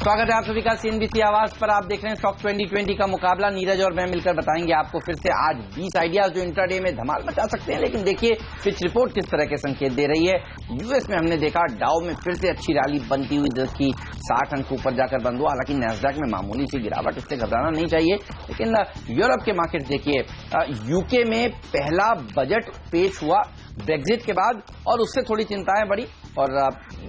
स्वागत है आप सभी का सीएनबीसी आवाज पर। आप देख रहे हैं स्टॉक 2020 का मुकाबला। नीरज और मैं मिलकर बताएंगे आपको फिर से आज 20 आइडियाज जो इंट्राडे में धमाल मचा सकते हैं। लेकिन देखिए फिच रिपोर्ट किस तरह के संकेत दे रही है। यूएस में हमने देखा डाउ में फिर से अच्छी रैली बनती हुई देखी, 60 अंक ऊपर जाकर बंद हुआ। हालांकि नैस्डैक में मामूली सी गिरावट, इससे घबराना नहीं चाहिए। लेकिन यूरोप के मार्केट देखिए, यूके में पहला बजट पेश हुआ ब्रेग्जिट के बाद और उससे थोड़ी चिंताएं बढ़ी और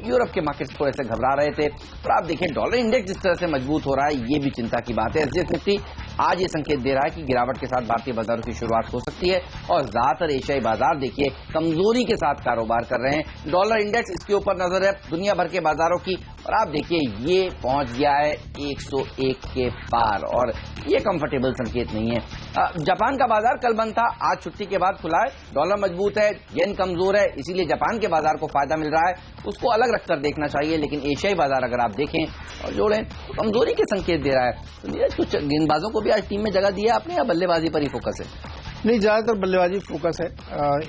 यूरोप के मार्केट थोड़े से घबरा रहे थे। और आप देखिए डॉलर इंडेक्स जिस तरह से मजबूत हो रहा है, ये भी चिंता की बात है। एसजीएक्स निफ्टी आज ये संकेत दे रहा है कि गिरावट के साथ भारतीय बाजारों की शुरुआत हो सकती है और ज्यादातर एशियाई बाजार देखिए कमजोरी के साथ कारोबार कर रहे हैं। डॉलर इंडेक्स इसके ऊपर नजर है दुनिया भर के बाजारों की और आप देखिए ये पहुंच गया है 101 के पार और ये कंफर्टेबल संकेत नहीं है। जापान का बाजार कल बंद था, आज छुट्टी के बाद खुला है। डॉलर मजबूत है, येन कमजोर है, इसीलिए जापान के बाजार को फायदा मिल रहा है, उसको अलग रखकर देखना चाहिए। लेकिन एशियाई बाजार अगर आप देखें और जोड़ें तो कमजोरी के संकेत दे रहा है। तो नीरज, कुछ गेंदबाजों को भी आज टीम में जगह दिया आपने या बल्लेबाजी पर ही फोकस है? नहीं, ज्यादातर बल्लेबाजी फोकस है।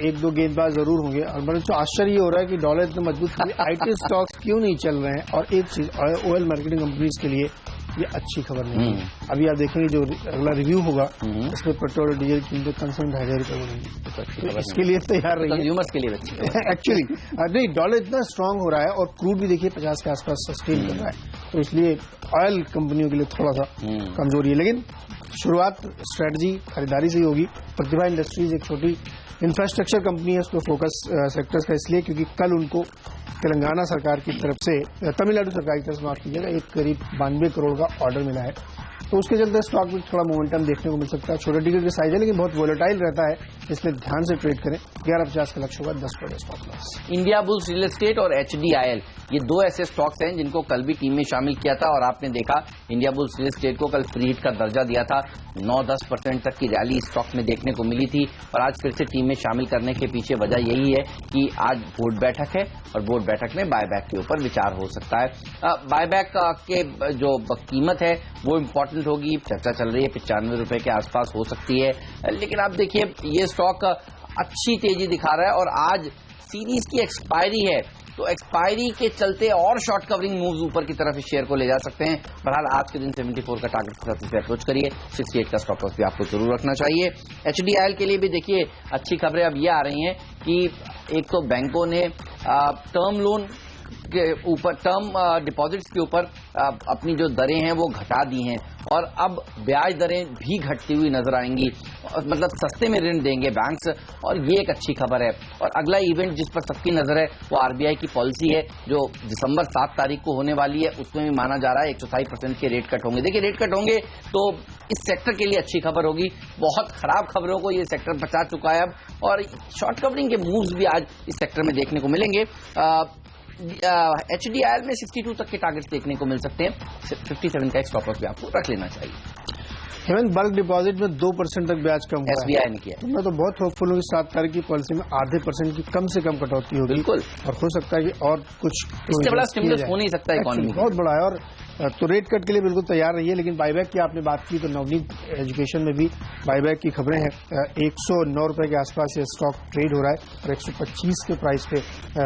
एक दो गेंदबाज जरूर होंगे। और बड़ा जो आश्चर्य ये हो रहा है कि डॉलर इतना मजबूत आईटी स्टॉक्स क्यों नहीं चल रहे हैं। और एक चीज, ऑयल मार्केटिंग कंपनीज के लिए ये अच्छी खबर नहीं है। अभी आप देखेंगे जो अगला रिव्यू होगा इसमें पेट्रोल और डीजल की कीमतें कंसर्न ढाई रुपए बढ़ेंगी, तो इसके लिए तैयार रहिए। कंज्यूमर्स के लिए अच्छी एक्चुअली नहीं, डॉलर इतना स्ट्रांग हो रहा है और क्रूड भी देखिए 50 के आसपास सस्टेन कर रहा है, तो इसलिए ऑयल कंपनियों के लिए थोड़ा सा कमजोरी है। लेकिन शुरुआत स्ट्रेटजी खरीदारी से ही होगी। प्रतिभा इंडस्ट्रीज एक छोटी इंफ्रास्ट्रक्चर कंपनी है, उसको फोकस सेक्टर्स का इसलिए क्योंकि कल उनको तेलंगाना सरकार की तरफ से, तमिलनाडु सरकार की तरफ से माफ कीजिएगा, एक करीब 92 करोड़ का ऑर्डर मिला है, तो उसके चलते स्टॉक में थोड़ा मोमेंटम देखने को मिल सकता है। छोटे टिकट के साइज है लेकिन बहुत वोलेटाइल रहता है, इसलिए ध्यान से ट्रेड करें। 1150 का लक्ष्य होगा, 10% stop loss. India bulls real estate और एचडीआईएल, ये दो ऐसे स्टॉक्स हैं जिनको कल भी टीम में शामिल किया था और आपने देखा इंडिया बुल्स रियल एस्टेट को कल फ्री हिट का दर्जा दिया था। 9-10% तक की रैली स्टॉक में देखने को मिली थी और आज फिर से टीम में शामिल करने के पीछे वजह यही है कि आज बोर्ड बैठक है और बोर्ड बैठक में बायबैक के ऊपर विचार हो सकता है। बायबैक के जो कीमत है वो इम्पोर्टेंट होगी, चर्चा चल रही है 95 रुपए के आसपास हो सकती है। लेकिन आप देखिए ये स्टॉक अच्छी तेजी दिखा रहा है और आज सीरीज की एक्सपायरी है, तो एक्सपायरी के चलते और शॉर्ट कवरिंग मूव्स ऊपर की तरफ इस शेयर को ले जा सकते हैं। बहरहाल आज के दिन 74 का टारगेट के साथ इसे अप्रोच करिए। 68 का स्टॉप लॉस भी आपको जरूर रखना चाहिए। एचडीआईएल के लिए भी देखिए अच्छी खबरें अब ये आ रही हैं कि एक तो बैंकों ने टर्म लोन के ऊपर, टर्म डिपॉजिट्स के ऊपर अपनी जो दरें हैं वो घटा दी हैं और अब ब्याज दरें भी घटती हुई नजर आएंगी, मतलब सस्ते में ऋण देंगे बैंक्स, और ये एक अच्छी खबर है। और अगला इवेंट जिस पर सबकी नजर है वो आरबीआई की पॉलिसी है जो दिसंबर 7 तारीख को होने वाली है। उसमें भी माना जा रहा है 127% के रेट कट होंगे। देखिए रेट कट होंगे तो इस सेक्टर के लिए अच्छी खबर होगी। बहुत खराब खबरों को ये सेक्टर बचा चुका है अब, और शॉर्ट कवरिंग के मूव्स भी आज इस सेक्टर में देखने को मिलेंगे। एचडीआईएल में 62 तक के टारगेट्स देखने को मिल सकते हैं। 57 का एक स्टॉप लॉस भी आपको रख लेना चाहिए। हेमंत, बल्क डिपॉजिट में 2% तक ब्याज कम हुआ है। एसबीआई ने किया। तो मैं तो बहुत होपफुल हूँ कि 7 तारीख की पॉलिसी में आधे % की कम से कम कटौती होगी। बिल्कुल, और हो सकता है कि और कुछ इससे बड़ा स्टिमुलस हो नहीं सकता इकोनॉमी, बहुत बड़ा है। और तो रेट कट के लिए बिल्कुल तैयार रहिए। लेकिन बायबैक की आपने बात की तो नवनीत एजुकेशन में भी बायबैक की खबरें हैं। 109 रुपए के आसपास ये स्टॉक ट्रेड हो रहा है और 125 के प्राइस पे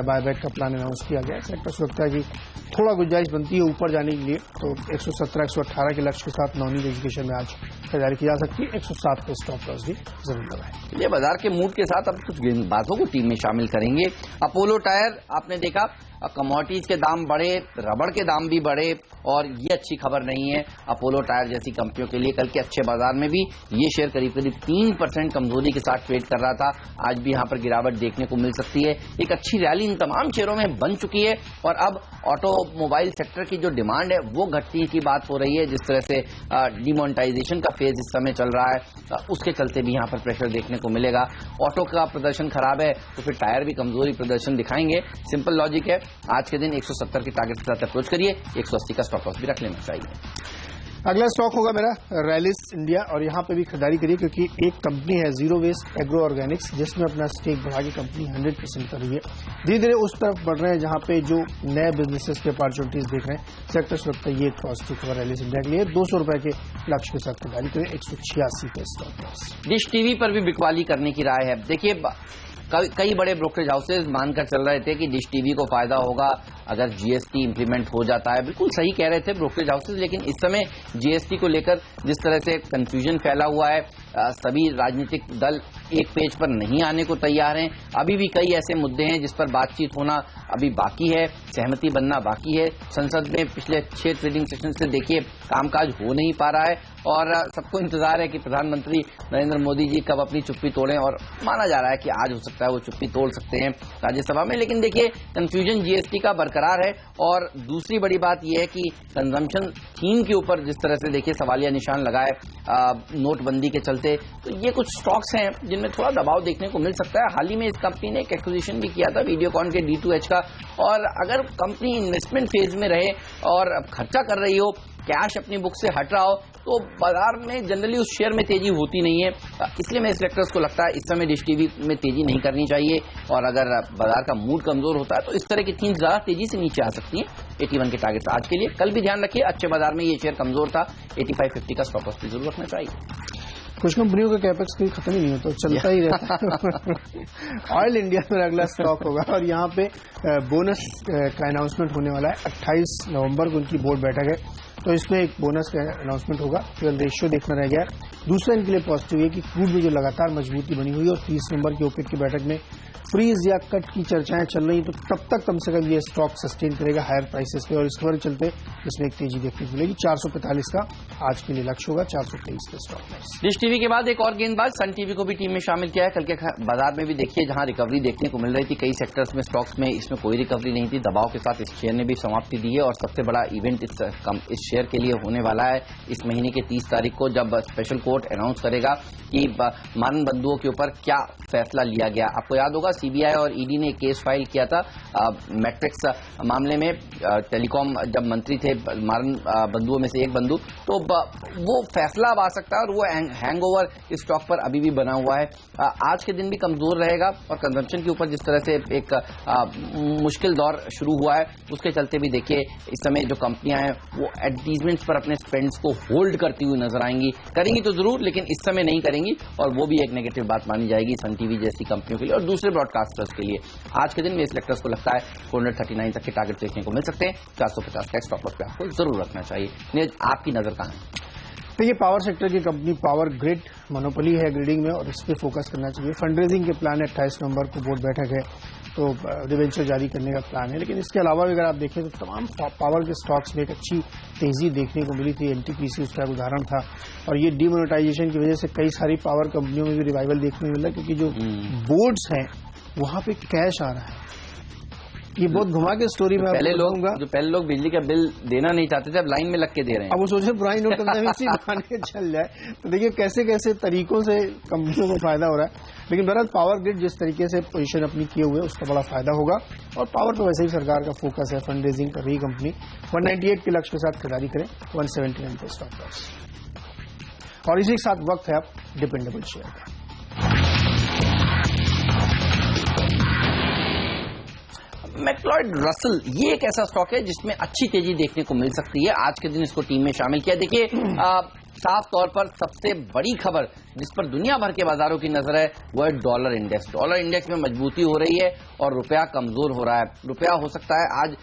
बायबैक का प्लान अनाउंस किया गया है। सेक्टर लगता है कि थोड़ा गुंजाइश बनती है ऊपर जाने के लिए, तो 117-118 के लक्ष्य के साथ नवनीत एजुकेशन में आज खरीदारी की जा सकती है। 107 पे स्टॉप लॉस भी जरूर लगाएं। ये बाजार के मूड के साथ अब कुछ गेंदबाजों को टीम में शामिल करेंगे। अपोलो टायर आपने देखा कमोडिटीज के दाम बढ़े, रबड़ के दाम भी बढ़े और ये अच्छी खबर नहीं है अपोलो टायर जैसी कंपनियों के लिए। कल के अच्छे बाजार में भी ये शेयर करीब 3% कमजोरी के साथ ट्रेड कर रहा था। आज भी यहाँ पर गिरावट देखने को मिल सकती है। एक अच्छी रैली इन तमाम शेयरों में बन चुकी है और अब ऑटोमोबाइल सेक्टर की जो डिमांड है वो घटने की बात हो रही है। जिस तरह से डिमोनेटाइजेशन का फेज इस समय चल रहा है उसके चलते भी यहाँ पर प्रेशर देखने को मिलेगा। ऑटो का प्रदर्शन खराब है तो फिर टायर भी कमजोरी प्रदर्शन दिखाएंगे। सिंपल लॉजिक है, आज के दिन 170 के टारगेट के साथ अप्रोच करिए। 180 का स्टॉप लॉस भी रख लेना चाहिए। अगला स्टॉक होगा मेरा रैलिस इंडिया और यहाँ पे भी खरीदारी करिए क्योंकि एक कंपनी है जीरो वेस्ट एग्रो ऑर्गेनिक्स जिसमें अपना स्टेक बढ़ा के कंपनी 100% कर रही है। धीरे धीरे उस तरफ बढ़ रहे हैं जहाँ पे जो नए बिजनेसेस के अपॉर्चुनिटीज देख रहे हैं। सेक्टर सुरक्षा ये एक पॉजिटिव खबर रैलिस इंडिया के लिए। 200 रुपए के लक्ष्य के साथ खरीदारी करें। 186 का स्टॉप लॉस। डिश टीवी पर भी बिकवाली करने की राय है। देखिए कई बड़े ब्रोकरेज हाउसेज मानकर चल रहे थे कि डिश टीवी को फायदा होगा अगर जीएसटी इंप्लीमेंट हो जाता है। बिल्कुल सही कह रहे थे ब्रोकरेज हाउसेज, लेकिन इस समय जीएसटी को लेकर जिस तरह से कंफ्यूजन फैला हुआ है, सभी राजनीतिक दल एक पेज पर नहीं आने को तैयार हैं। अभी भी कई ऐसे मुद्दे हैं जिस पर बातचीत होना अभी बाकी है, सहमति बनना बाकी है। संसद में पिछले 6 ट्रेडिंग सेशन से देखिए कामकाज हो नहीं पा रहा है और सबको इंतजार है कि प्रधानमंत्री नरेंद्र मोदी जी कब अपनी चुप्पी तोड़ें, और माना जा रहा है कि आज हो सकता है वो चुप्पी तोड़ सकते हैं राज्यसभा में। लेकिन देखिए कंफ्यूजन जीएसटी का बरकरार है। और दूसरी बड़ी बात यह है कि कंजम्पशन थीम के ऊपर जिस तरह से देखिए सवालिया निशान लगाए नोटबंदी के चलते, तो ये कुछ स्टॉक्स हैं जिनमें थोड़ा दबाव देखने को मिल सकता है। हाल ही में इस कंपनी ने एक एक्विजिशन भी किया था वीडियोकॉन के D2H का, और अगर कंपनी इन्वेस्टमेंट फेज में रहे और खर्चा कर रही हो, कैश अपनी बुक से हट रहा हो, तो बाजार में जनरली उस शेयर में तेजी होती नहीं है। इसलिए मैं सेलेक्टर्स को लगता है इस समय डिश टीवी में तेजी नहीं करनी चाहिए, और अगर बाजार का मूड कमजोर होता है तो इस तरह की थीम्स ज्यादा तेजी से नीचे आ सकती हैं। 81 के टारगेट आज के लिए। कल भी ध्यान रखिए अच्छे बाजार में ये शेयर कमजोर था, 85-50 का स्टॉप लॉस भी जरूर रखना चाहिए। कुछ कंपनियों का कैपेक्स कहीं खत्म ही नहीं होता, चलता ही रहता है। ऑयल इंडिया में अगला स्टॉक होगा और यहाँ पे बोनस का अनाउंसमेंट होने वाला है। 28 नवंबर को उनकी बोर्ड बैठक है, तो इसमें एक बोनस का अनाउंसमेंट होगा। केवल रेशियो देखना रह गया है। दूसरा इनके लिए पॉजिटिव है कि क्रूड में जो लगातार मजबूती बनी हुई है और 30 नवंबर की ओपेक की बैठक में फ्रीज या कट की चर्चाएं चल रही, तो तब तक कम से कम ये स्टॉक सस्टेन करेगा हायर प्राइसेस पे, और इस खबर चलते इसमें एक तेजी देखने को मिलेगी। 445 का आज के लिए लक्ष्य होगा, 423 के स्टॉक लॉस। डिश टीवी के बाद एक और गेंदबाज सन टीवी को भी टीम में शामिल किया है। कल के बाजार में भी देखिए जहां रिकवरी देखने को मिल रही थी कई सेक्टर्स में, स्टॉक्स में इसमें कोई रिकवरी नहीं थी। दबाव के साथ इस शेयर ने भी समाप्ति दी है, और सबसे बड़ा इवेंट इस शेयर के लिए होने वाला है इस महीने की 30 तारीख को, जब स्पेशल कोर्ट अनाउंस करेगा कि मानन बंधुओं के ऊपर क्या फैसला लिया गया। आपको याद होगा सीबीआई और ईडी ने केस फाइल किया था मैट्रिक्स मामले में। टेलीकॉम जब मंत्री थे मानन बंधुओं में से एक बंधु, तो वो फैसला अब आ सकता है, और वो हैंगओवर इस स्टॉक पर अभी भी बना हुआ है। आज के दिन भी कमजोर रहेगा, और कंजम्पशन के ऊपर जिस तरह से एक मुश्किल दौर शुरू हुआ है उसके चलते भी देखिए इस समय जो कंपनियां हैं वो एडवर्टीजमेंट्स पर अपने स्पेंड्स को होल्ड करती हुई नजर आएंगी। करेंगी तो जरूर, लेकिन इस समय नहीं करेंगी, और वो भी एक नेगेटिव बात मानी जाएगी सन टीवी जैसी कंपनियों के लिए और दूसरे ब्रॉडकास्टर्स के लिए। आज के दिन में सेलेक्टर्स को लगता है 439 तक के टारगेट देखने को मिल सकते हैं। 450 का स्टॉप लॉस पे आपको जरूर रखना चाहिए। नीरज, आपकी नजर कहां है? देखिए, पावर सेक्टर की कंपनी पावर ग्रिड मोनोपोली है ग्रिडिंग में, और इस पर फोकस करना चाहिए। फंडरेजिंग के प्लान है, 28 नवंबर को बोर्ड बैठक है, तो डिवेंचर जारी करने का प्लान है। लेकिन इसके अलावा भी अगर आप देखें तो तमाम पावर के स्टॉक्स में एक अच्छी तेजी देखने को मिली थी। एनटीपीसी उसका एक उदाहरण था, और ये डीमोनेटाइजेशन की वजह से कई सारी पावर कंपनियों में भी रिवाइवल देखने को मिला, क्योंकि जो बोर्ड्स हैं वहां पे कैश आ रहा है। ये बहुत घुमा के स्टोरी में पहले लोग बिजली का बिल देना नहीं चाहते थे, अब लाइन में लग के दे रहे हैं। अब वो सोचे पुरानी नोट इसी बहाने चल जाए। तो देखिए कैसे कैसे तरीकों से कंपनियों को फायदा हो रहा है। लेकिन बहरहाल पावर ग्रिड जिस तरीके से पोजीशन अपनी किए हुए उसका बड़ा फायदा होगा, और पावर तो वैसे ही सरकार का फोकस है, फंड रेजिंग कर रही कंपनी। 198 के लक्ष्य के साथ खरीदारी करें, 179 पे स्टॉप लॉस। और इसी के साथ वक्त है अब डिपेंडेबल शेयर का। मैक्लॉयड रसल ये एक ऐसा स्टॉक है जिसमें अच्छी तेजी देखने को मिल सकती है। आज के दिन इसको टीम में शामिल किया। देखिए साफ तौर पर सबसे बड़ी खबर जिस पर दुनिया भर के बाजारों की नजर है वो है डॉलर इंडेक्स। डॉलर इंडेक्स में मजबूती हो रही है और रुपया कमजोर हो रहा है। रुपया हो सकता है आज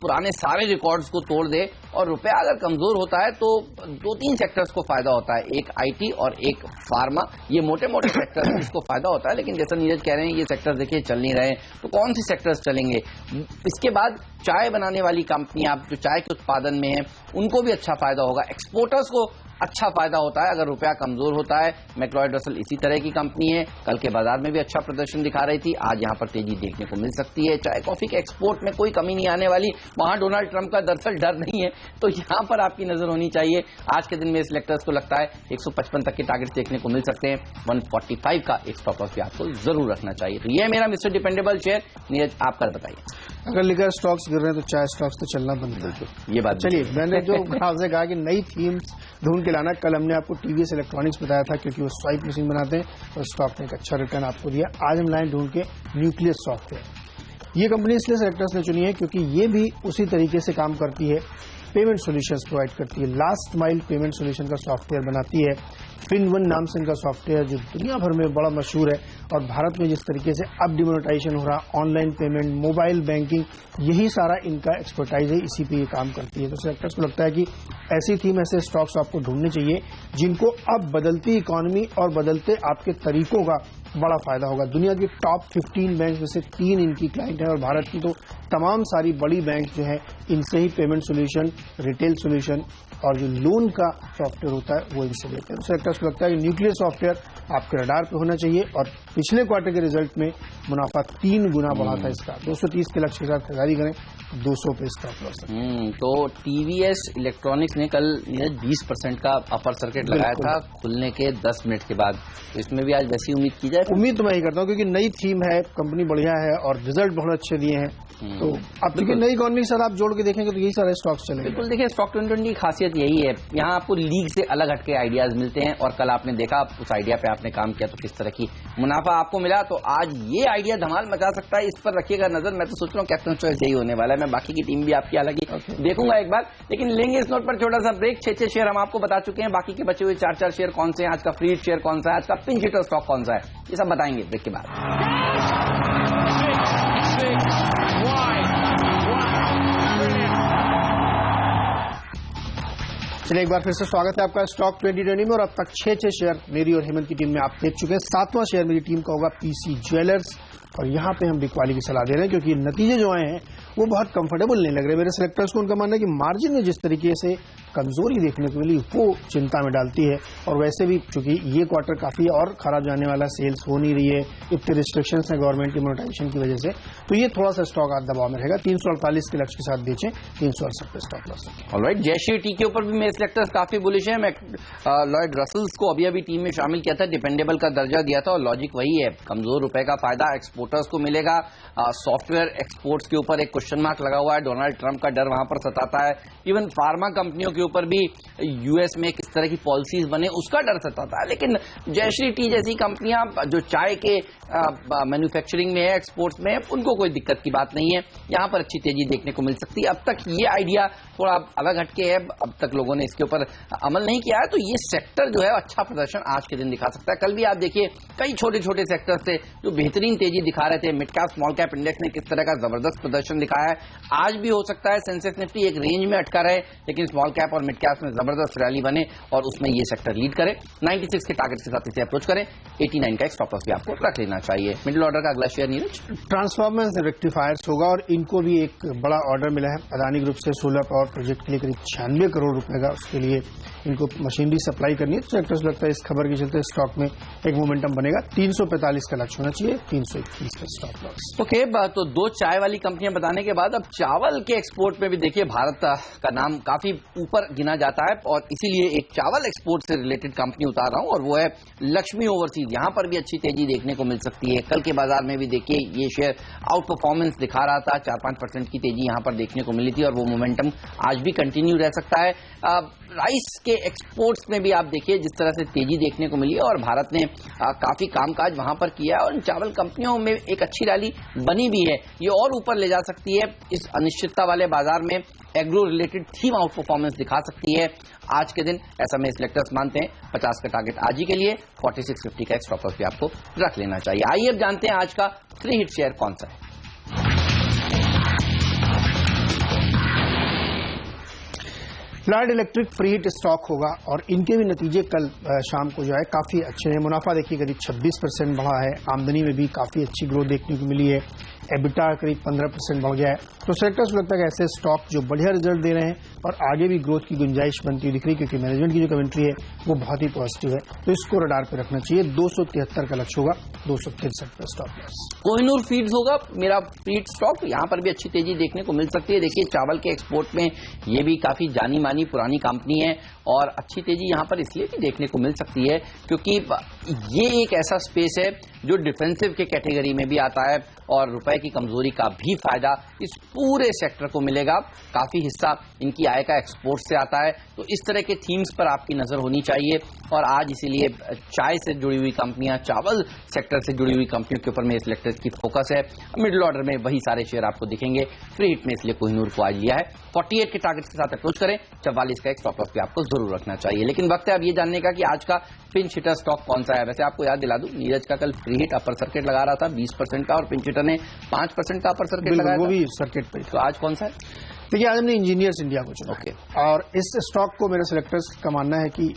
पुराने सारे रिकॉर्ड्स को तोड़ दे, और रुपया अगर कमजोर होता है तो 2-3 सेक्टर्स को फायदा होता है, एक आईटी और एक फार्मा। ये मोटे मोटे सेक्टर्स हैं जिसको फायदा होता है, लेकिन जैसा नीरज कह रहे हैं ये सेक्टर्स देखिए चल नहीं रहे, तो कौन सी सेक्टर्स चलेंगे? इसके बाद चाय बनाने वाली कंपनियां जो चाय के उत्पादन में है उनको भी अच्छा फायदा होगा। एक्सपोर्टर्स को अच्छा फायदा होता है अगर रुपया कमजोर होता है। मैक्लॉयड रसल इसी तरह की कंपनी है, कल के बाजार में भी अच्छा प्रदर्शन दिखा रही थी, आज यहां पर तेजी देखने को मिल सकती है। चाय कॉफी के एक्सपोर्ट में कोई कमी नहीं आने वाली, वहां डोनाल्ड ट्रंप का दरअसल डर नहीं है, तो यहां पर आपकी नजर होनी चाहिए। आज के दिन में सिलेक्टर्स को लगता है 155 तक के टारगेट देखने को मिल सकते हैं। 145 का एक स्टॉप लॉस भी आपको जरूर रखना चाहिए। तो यह मेरा मिस्टर डिपेंडेबल शेयर। नीरज आप कर बताइए। अगर लिकर स्टॉक्स गिर रहे हैं तो चाय स्टॉक्स तो चलना बंद कर दो, ये बात। चलिए, मैंने जो आपसे कहा कि नई थीम्स ढूंढ के लाना, कल हमने आपको टीवीएस इलेक्ट्रॉनिक्स बताया था क्योंकि वो स्वाइप मशीन बनाते हैं और स्टॉक ने एक अच्छा रिटर्न आपको दिया। आज हम लाए ढूंढ के न्यूक्लियस सॉफ्टवेयर। ये कंपनी इसलिए सेलेक्टर्स ने चुनी है क्योंकि ये भी उसी तरीके से काम करती है, पेमेंट सॉल्यूशंस प्रोवाइड करती है, लास्ट माइल पेमेंट सॉल्यूशन का सॉफ्टवेयर बनाती है। FinOne नाम से इनका सॉफ्टवेयर जो दुनिया भर में बड़ा मशहूर है, और भारत में जिस तरीके से अब डिमोनेटाइजेशन हो रहा, ऑनलाइन पेमेंट, मोबाइल बैंकिंग, यही सारा इनका एक्सपर्टाइज है, इसी पे ये काम करती है। तो सेलेक्टर्स को लगता है कि ऐसी थीम, ऐसे स्टॉक्स आपको ढूंढने चाहिए जिनको अब बदलती इकोनॉमी और बदलते आपके तरीकों का बड़ा फायदा होगा। दुनिया की टॉप 15 बैंक में से 3 इनकी क्लाइंट है, और भारत की तो तमाम सारी बड़ी बैंक जो है इनसे ही पेमेंट सोल्यूशन, रिटेल सोल्यूशन और जो लोन का सॉफ्टवेयर होता है वो इनसे लेते हैं। सेलेक्टर्स को लगता है कि न्यूक्लियर सॉफ्टवेयर आपके रडार पे होना चाहिए, और पिछले क्वार्टर के रिजल्ट में मुनाफा 3 गुना बढ़ा था इसका। 230 के लक्ष्य के साथ खरीदारी करें, 200 पे स्टॉप लॉस। तो टीवीएस इलेक्ट्रॉनिक्स ने कल 20% का अपर सर्किट लगाया था खुलने के 10 मिनट के बाद। तो इसमें भी आज वैसी उम्मीद की जाए? उम्मीद तो मैं ही करता हूँ, क्योंकि नई थीम है, कंपनी बढ़िया है और रिजल्ट बहुत अच्छे दिए हैं। तो अब क्योंकि नई इकोनॉमी के साथ आप जोड़ के देखेंगे तो यही सारे स्टॉक्स चलेंगे। बिल्कुल, देखिए स्टॉक 2020 की खासियत यही है, यहाँ आपको लीग से अलग हटके आइडियाज मिलते हैं, और कल आपने देखा उस आइडिया पे आपने काम किया तो किस तरह की मुनाफा आपको मिला। तो आज ये आइडिया धमाल मचा सकता है, इस पर रखिएगा नजर। मैं तो सोच रहा हूँ कैप्टन चॉइस यही होने वाला है। मैं बाकी की टीम भी आपकी हालांकि देखूंगा एक बार, लेकिन लेंगे इस नोट पर छोटा सा ब्रेक। 6 शेयर हम आपको बता चुके हैं, बाकी के बचे हुए 4 शेयर कौन से हैं, आज का फ्री हिट शेयर कौन सा है, आज का पिंच हिटर स्टॉक कौन सा है, ये सब बताएंगे ब्रेक के बाद। चलिए एक बार फिर से स्वागत है आपका स्टॉक 2020 में, और अब तक 6 शेयर मेरी और हेमंत की टीम में आप देख चुके हैं। 7वां शेयर मेरी टीम का होगा पीसी ज्वेलर्स, और यहाँ पे हम बिकवाली की सलाह दे रहे हैं क्योंकि नतीजे जो आए हैं वो बहुत कंफर्टेबल नहीं लग रहे मेरे सेलेक्टर्स को। उनका मानना है कि मार्जिन में जिस तरीके से कमजोरी देखने को मिली वो चिंता में डालती है, और वैसे भी चूंकि ये क्वार्टर काफी और खराब जाने वाला, सेल्स हो नहीं रही है, इतने रिस्ट्रिक्शंस हैं गवर्नमेंट की मोनेटाइजेशन की वजह से, तो ये थोड़ा सा स्टॉक आज दबाव में रहेगा। 348 के लक्ष्य के साथ बेचें, 368 पे stop loss. Alright, Jayshree Tea के ऊपर भी मेरे सेलेक्टर्स काफी बुलिश है। मैं लॉयड रसल्स को अभी टीम में शामिल किया था, डिपेंडेबल का दर्जा दिया था, और लॉजिक वही है, कमजोर रुपए का फायदा एक्सपोर्टर्स को मिलेगा। सॉफ्टवेयर एक्सपोर्ट्स के ऊपर एक क्वेश्चन मार्क लगा हुआ है, डोनाल्ड ट्रंप का डर वहां पर सताता है। इवन फार्मा कंपनियों के ऊपर भी यूएस में किस तरह की पॉलिसीज बने उसका डर सताता है। लेकिन जयश्री टी जैसी कंपनियां जो चाय के मैन्युफैक्चरिंग में है, एक्सपोर्ट्स में है, उनको कोई दिक्कत की बात नहीं है, यहां पर अच्छी तेजी देखने को मिल सकती है। अब तक ये आइडिया थोड़ा अलग हटके है, अब तक लोगों ने इसके ऊपर अमल नहीं किया है, तो ये सेक्टर जो है अच्छा प्रदर्शन आज के दिन दिखा सकता है। कल भी आप देखिए कई छोटे छोटे सेक्टर थे जो बेहतरीन तेजी दिखा रहे थे। Mid cap small cap index ने किस तरह का जबरदस्त प्रदर्शन दिखाया है। आज भी हो सकता है सेंसेक्स निफ्टी एक रेंज में अटका रहे, लेकिन स्मॉल कैप और मिड कैप में जबरदस्त रैली बने और उसमें ये सेक्टर लीड करे। 96 के टारगेट के साथ इसे अप्रोच करें। 89 का एक स्टॉप लॉस भी आपको रख लेना चाहिए। मिडिल ऑर्डर का अगला शेयर नीरज ट्रांसफॉर्मर्स रेक्टिफायर्स होगा, और इनको भी एक बड़ा ऑर्डर मिला है अदानी ग्रुप से सोलर पावर प्रोजेक्ट के लिए करीब 96 करोड़ रुपए का, उसके लिए इनको मशीनरी सप्लाई करनी है। तो सेक्टर्स लगता है इस खबर के चलते स्टॉक में एक मोमेंटम बनेगा। 345 का लक्ष्य होना चाहिए, 321 का स्टॉप लॉस। ओके, तो 2 चाय वाली कंपनियां बताने के बाद अब चावल के एक्सपोर्ट में भी देखिए भारत का नाम काफी ऊपर गिना जाता है, और इसीलिए एक चावल एक्सपोर्ट से रिलेटेड कंपनी उतार रहा हूं, और वो है लक्ष्मी ओवरसीज। यहां पर भी अच्छी तेजी देखने को मिल सकती है। कल के बाजार में भी देखिए ये शेयर आउट परफॉर्मेंस दिखा रहा था, 4-5% की तेजी यहां पर देखने को मिली थी, और वो मोमेंटम आज भी कंटिन्यू रह सकता है। राइस के एक्सपोर्ट्स में भी आप देखिए जिस तरह से तेजी देखने को मिली है, और भारत ने काफी कामकाज वहां पर किया है, और इन चावल कंपनियों में एक अच्छी रैली बनी भी है। ये और ऊपर ले जा सकती है इस अनिश्चितता वाले बाजार में। Agro related theme out performance दिखा सकती है आज के दिन, ऐसा में सिलेक्टर्स मानते हैं। 50 का टारगेट आज ही के लिए, 4650 का एक स्टॉप लॉस भी आपको रख लेना चाहिए। आइए अब जानते हैं आज का फ्री हिट शेयर कौन सा है। Lloyd electric free hit stock होगा, और इनके भी नतीजे कल शाम को जो है काफी अच्छे हैं। मुनाफा देखिए करीब 26% बढ़ा है, आमदनी में भी काफी अच्छी ग्रोथ देखने को मिली है, एबिटा करीब 15% बढ़ गया है। तो सेक्टर्स को लगता है कि ऐसे स्टॉक जो बढ़िया रिजल्ट दे रहे हैं और आगे भी ग्रोथ की गुंजाइश बनती दिख रही, क्योंकि मैनेजमेंट की जो कमेंट्री है वो बहुत ही पॉजिटिव है, तो इसको रडार पे रखना चाहिए। 273 का लक्ष्य होगा, 263 का स्टॉप लॉस। कोहिनूर फीड्स होगा मेरा फीड स्टॉक, यहां पर भी अच्छी तेजी देखने को मिल सकती है। देखिए चावल के एक्सपोर्ट में ये भी काफी जानी मानी पुरानी कंपनी है, और अच्छी तेजी यहां पर इसलिए भी देखने को मिल सकती है क्योंकि ये एक ऐसा स्पेस है जो डिफेंसिव के कैटेगरी में भी आता है और रुपए की कमजोरी का भी फायदा इस पूरे सेक्टर को मिलेगा। काफी हिस्सा इनकी आय का एक्सपोर्ट से आता है, तो इस तरह के थीम्स पर आपकी नजर होनी चाहिए। और आज इसीलिए चाय से जुड़ी हुई कंपनियां, चावल सेक्टर से जुड़ी हुई कंपनियों के ऊपर मेरे सेलेक्टर्स की फोकस है। मिडिल ऑर्डर में वही सारे शेयर आपको दिखेंगे। फ्री हिट में इसलिए कोहिनूर को आज लिया है। 48 के टारगेट के साथ अप्रोच करें, 44 का एक स्टॉप लॉस भी आपको जरूर रखना चाहिए। लेकिन वक्त है अब ये जानने का कि आज का पिंच हिटर स्टॉक कौन सा है। वैसे आपको याद दिला दूं, नीरज का कल फ्री हिट अपर सर्किट लगा रहा था 20% का और पिंच हिटर ने 5% का अपर सर्किट लगाया, वो भी सर्किट पे। तो आज कौन सा है? देखिए, आज हमने इंजीनियर्स इंडिया को चुना और इस स्टॉक को मेरे सिलेक्टर्स का मानना है कि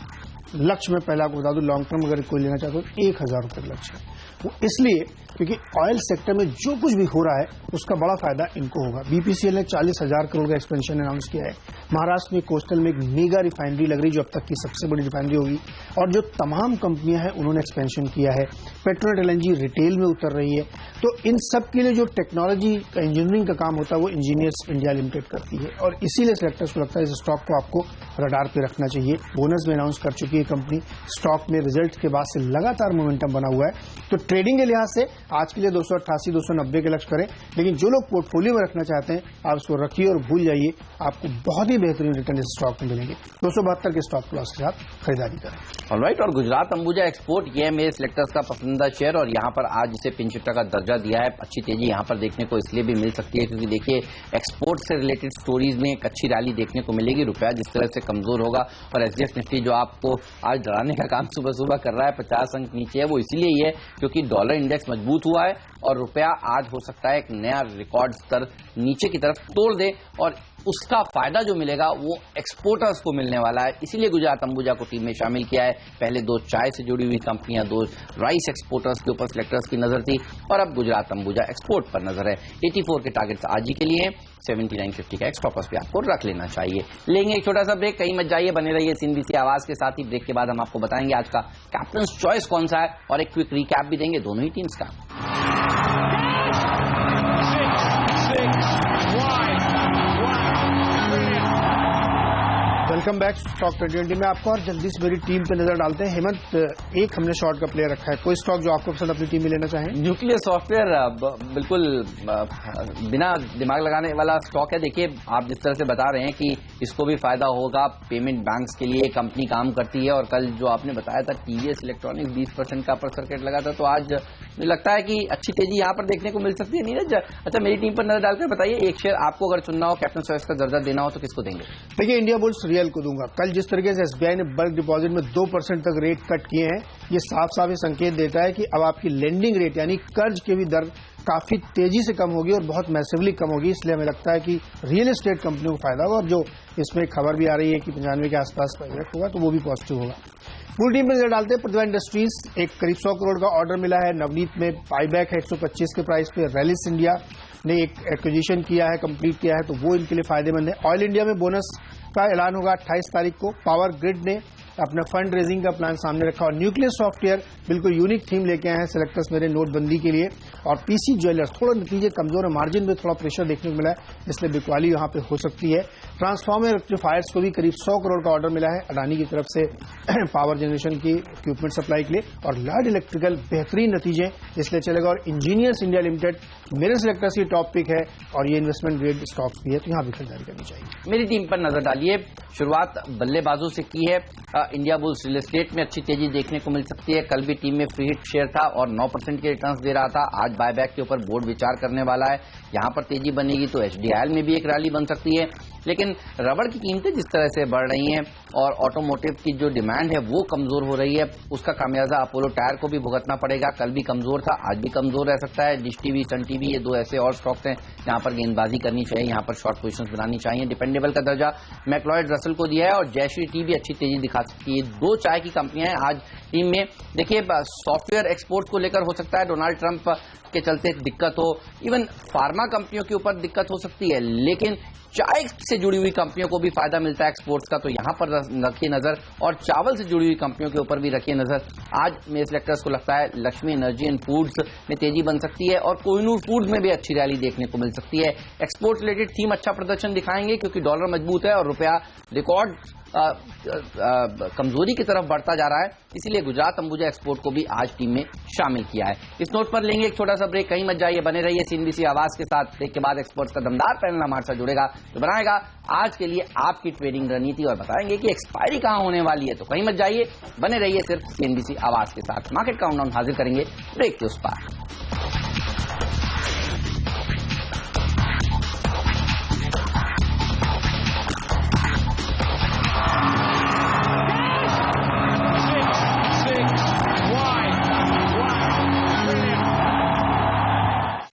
लक्ष्य में पहला आपको बता दूं, लॉन्ग टर्म अगर कोई लेना चाहते हो 1000 रुपये लक्ष्य है। वो इसलिए क्योंकि ऑयल सेक्टर में जो कुछ भी हो रहा है उसका बड़ा फायदा इनको होगा। बीपीसीएल ने 40,000 करोड़ का एक्सपेंशन अनाउंस किया है। महाराष्ट्र में कोस्टल में एक मेगा रिफाइनरी लग रही जो अब तक की सबसे बड़ी रिफाइनरी होगी और जो तमाम कंपनियां हैं उन्होंने एक्सपेंशन किया है। पेट्रोनेट एलएनजी रिटेल में उतर रही है। तो इन सब के लिए जो टेक्नोलॉजी का इंजीनियरिंग का काम होता है वो इंजीनियर्स इंडिया लिमिटेड करती है और इसीलिए सेलेक्टर्स को लगता है इस स्टॉक को आपको रडार पे रखना चाहिए। बोनस में अनाउंस कर चुकी है कंपनी, स्टॉक में रिजल्ट के बाद से लगातार मोमेंटम बना हुआ है। तो ट्रेडिंग के लिहाज से आज के लिए 288-290 के लक्ष्य करें, लेकिन जो लोग पोर्टफोलियो में रखना चाहते हैं आप इसको रखिए और भूल जाइए, आपको बहुत ही बेहतरीन रिटर्न इस स्टॉक में मिलेंगे। 272 के स्टॉप लॉस के साथ खरीदारी करें। ऑलराइट, और गुजरात अंबुजा एक्सपोर्ट ये है मेरे सिलेक्टर्स का पसंदीदा शेयर और यहाँ पर आज इसे पिंच हिटर का दर्जा दिया है। अच्छी तेजी यहाँ पर देखने को इसलिए भी मिल सकती है क्योंकि देखिए एक्सपोर्ट से रिलेटेड स्टोरीज में एक अच्छी रैली देखने को मिलेगी। रुपया जिस तरह से कमजोर होगा और एसजीएक्स निफ्टी जो आपको आज डराने का काम सुबह सुबह कर रहा है, 50 अंक नीचे है, वो इसीलिए ही है क्योंकि डॉलर इंडेक्स मजबूत हुआ है और रुपया आज हो सकता है एक नया रिकॉर्ड स्तर नीचे की तरफ तोड़ दे और उसका फायदा जो मिलेगा वो एक्सपोर्टर्स को मिलने वाला है। इसीलिए गुजरात अंबुजा को टीम में शामिल किया है। पहले 2 चाय से जुड़ी हुई कंपनियां, 2 राइस एक्सपोर्टर्स के ऊपर सिलेक्टर्स की नजर थी और अब गुजरात अंबुजा एक्सपोर्ट पर नजर है। 84 के टारगेट्स आज ही के लिए 79.50 का एक्स्ट्रा कॉस्ट भी आपको रख लेना चाहिए। लेंगे एक छोटा सा ब्रेक, कहीं मत जाइए, बने रहिए सीएनबीसी आवाज के साथ ही। ब्रेक के बाद हम आपको बताएंगे आज का कैप्टन चॉइस कौन सा है और एक क्विक रिकैप भी देंगे दोनों ही टीम्स का। वेलकम बैक स्टॉक 2020 में आपको और जल्दी से मेरी टीम पे नजर डालते हैं। हेमंत, एक हमने शॉर्ट का प्लेयर रखा है, कोई स्टॉक जो आपको पसंद अपनी टीम में लेना चाहें? न्यूक्लियर सॉफ्टवेयर बिल्कुल बिना दिमाग लगाने वाला स्टॉक है। देखिए, आप जिस तरह से बता रहे हैं कि इसको भी फायदा होगा, पेमेंट बैंक्स के लिए कंपनी काम करती है और कल जो आपने बताया था टीवीएस इलेक्ट्रॉनिक्स 20% का अपर सर्किट लगा था, तो आज मुझे लगता है कि अच्छी तेजी यहाँ पर देखने को मिल सकती है। नीरज, अच्छा मेरी टीम पर नजर डालकर बताइए, एक शेयर आपको अगर चुनना हो, कैप्टन चॉइस का दर्जा देना हो तो किसको देंगे? देखिए, इंडिया बुल्स रियल को दूंगा। कल जिस तरीके से एसबीआई ने बल्क डिपॉजिट में 2% तक रेट कट किए हैं, ये साफ साफ ये संकेत देता है कि अब आपकी लेंडिंग रेट यानी कर्ज की भी दर काफी तेजी से कम होगी और बहुत मैसिवली कम होगी। इसलिए हमें लगता है कि रियल एस्टेट कंपनियों को फायदा होगा और जो इसमें खबर भी आ रही है कि 95 के आसपास प्रोजेक्ट होगा तो वो भी पॉजिटिव होगा। पूरी टीम में नजर डालते हैं। प्रतिभा इंडस्ट्रीज एक करीब 100 करोड़ का ऑर्डर मिला है। नवनीत में बाईबैक है 125 के प्राइस पे। रैलिस इंडिया ने एक एक्विजिशन किया है, कंप्लीट किया है, तो वो इनके लिए फायदेमंद है। ऑयल इंडिया में बोनस का ऐलान होगा 28 तारीख को। पावर ग्रिड ने अपना फंड रेजिंग का प्लान सामने रखा और न्यूक्लियर सॉफ्टवेयर बिल्कुल यूनिक थीम लेके आए हैं सिलेक्टर्स मेरे नोटबंदी के लिए। और पीसी ज्वेलर्स थोड़ा नतीजे कमजोर है, मार्जिन में थोड़ा प्रेशर देखने को मिला है, इसलिए बिकवाली यहां पे हो सकती है। ट्रांसफॉर्मर रेक्टिफायर्स को भी करीब 100 करोड़ का ऑर्डर मिला है अडानी की तरफ से पावर जनरेशन की इक्विपमेंट सप्लाई के लिए। और लार्ज इलेक्ट्रिकल बेहतरीन नतीजे इसलिए चलेगा। और इंजीनियर्स इंडिया लिमिटेड मेरे सिलेक्टर्स की टॉप पिक है और ये इन्वेस्टमेंट ग्रेड स्टॉक्स भी है, तो यहां भी खरीदारी करनी चाहिए। मेरी टीम पर नजर डालिए। शुरुआत बल्लेबाजों से की है। इंडिया बुल्स रियल एस्टेट में अच्छी तेजी देखने को मिल सकती है। कल भी टीम में फ्री हिट शेयर था और 9% के रिटर्न्स दे रहा था। आज बायबैक के ऊपर बोर्ड विचार करने वाला है। यहां पर तेजी बनेगी तो एचडीआईएल में भी एक रैली बन सकती है। लेकिन रबड़ की कीमतें जिस तरह से बढ़ रही हैं और ऑटोमोटिव की जो डिमांड है वो कमजोर हो रही है, उसका खामियाजा अपोलो टायर को भी भुगतना पड़ेगा। कल भी कमजोर था, आज भी कमजोर रह सकता है। डिश टीवी, सन टीवी, ये 2 ऐसे और स्टॉक्स हैं जहां पर गेंदबाजी करनी चाहिए, यहां पर शॉर्ट पोजीशंस बनानी चाहिए। डिपेंडेबल का दर्जा मैक्लॉयड रसल को दिया है और जयश्री टी भी अच्छी तेजी दिखा सकती है। 2 चाय की कंपनियां हैं आज टीम में। देखिए, सॉफ्टवेयर एक्सपोर्ट्स को लेकर हो सकता है डोनाल्ड ट्रंप के चलते दिक्कत हो, इवन फार्मा कंपनियों के ऊपर दिक्कत हो सकती है, लेकिन चाय से जुड़ी हुई कंपनियों को भी फायदा मिलता है एक्सपोर्ट्स का, तो यहां पर रखिए नजर। और चावल से जुड़ी हुई कंपनियों के ऊपर भी रखिए नजर। आज मेरे सिलेक्टर्स को लगता है लक्ष्मी एनर्जी एंड फूड्स में तेजी बन सकती है और कोहिनूर फूड्स में भी अच्छी रैली देखने को मिल सकती है। एक्सपोर्ट रिलेटेड थीम अच्छा प्रदर्शन दिखाएंगे क्योंकि डॉलर मजबूत है और रुपया रिकॉर्ड कमजोरी की तरफ बढ़ता जा रहा है, इसीलिए गुजरात अंबुजा एक्सपोर्ट को भी आज टीम में शामिल किया है। इस नोट पर लेंगे एक छोटा सा ब्रेक, कहीं मत जाइए, बने रहिए CNBC आवाज के साथ। ब्रेक के बाद एक्सपर्ट्स का दमदार पैनल हमारे साथ जुड़ेगा जो बनाएगा आज के लिए आपकी ट्रेडिंग रणनीति और बताएंगे कि एक्सपायरी कहां होने वाली है। तो कहीं मत जाइए, बने रहिए सिर्फ CNBC आवाज के साथ। मार्केट काउंटडाउन हाजिर करेंगे ब्रेक के उस पार।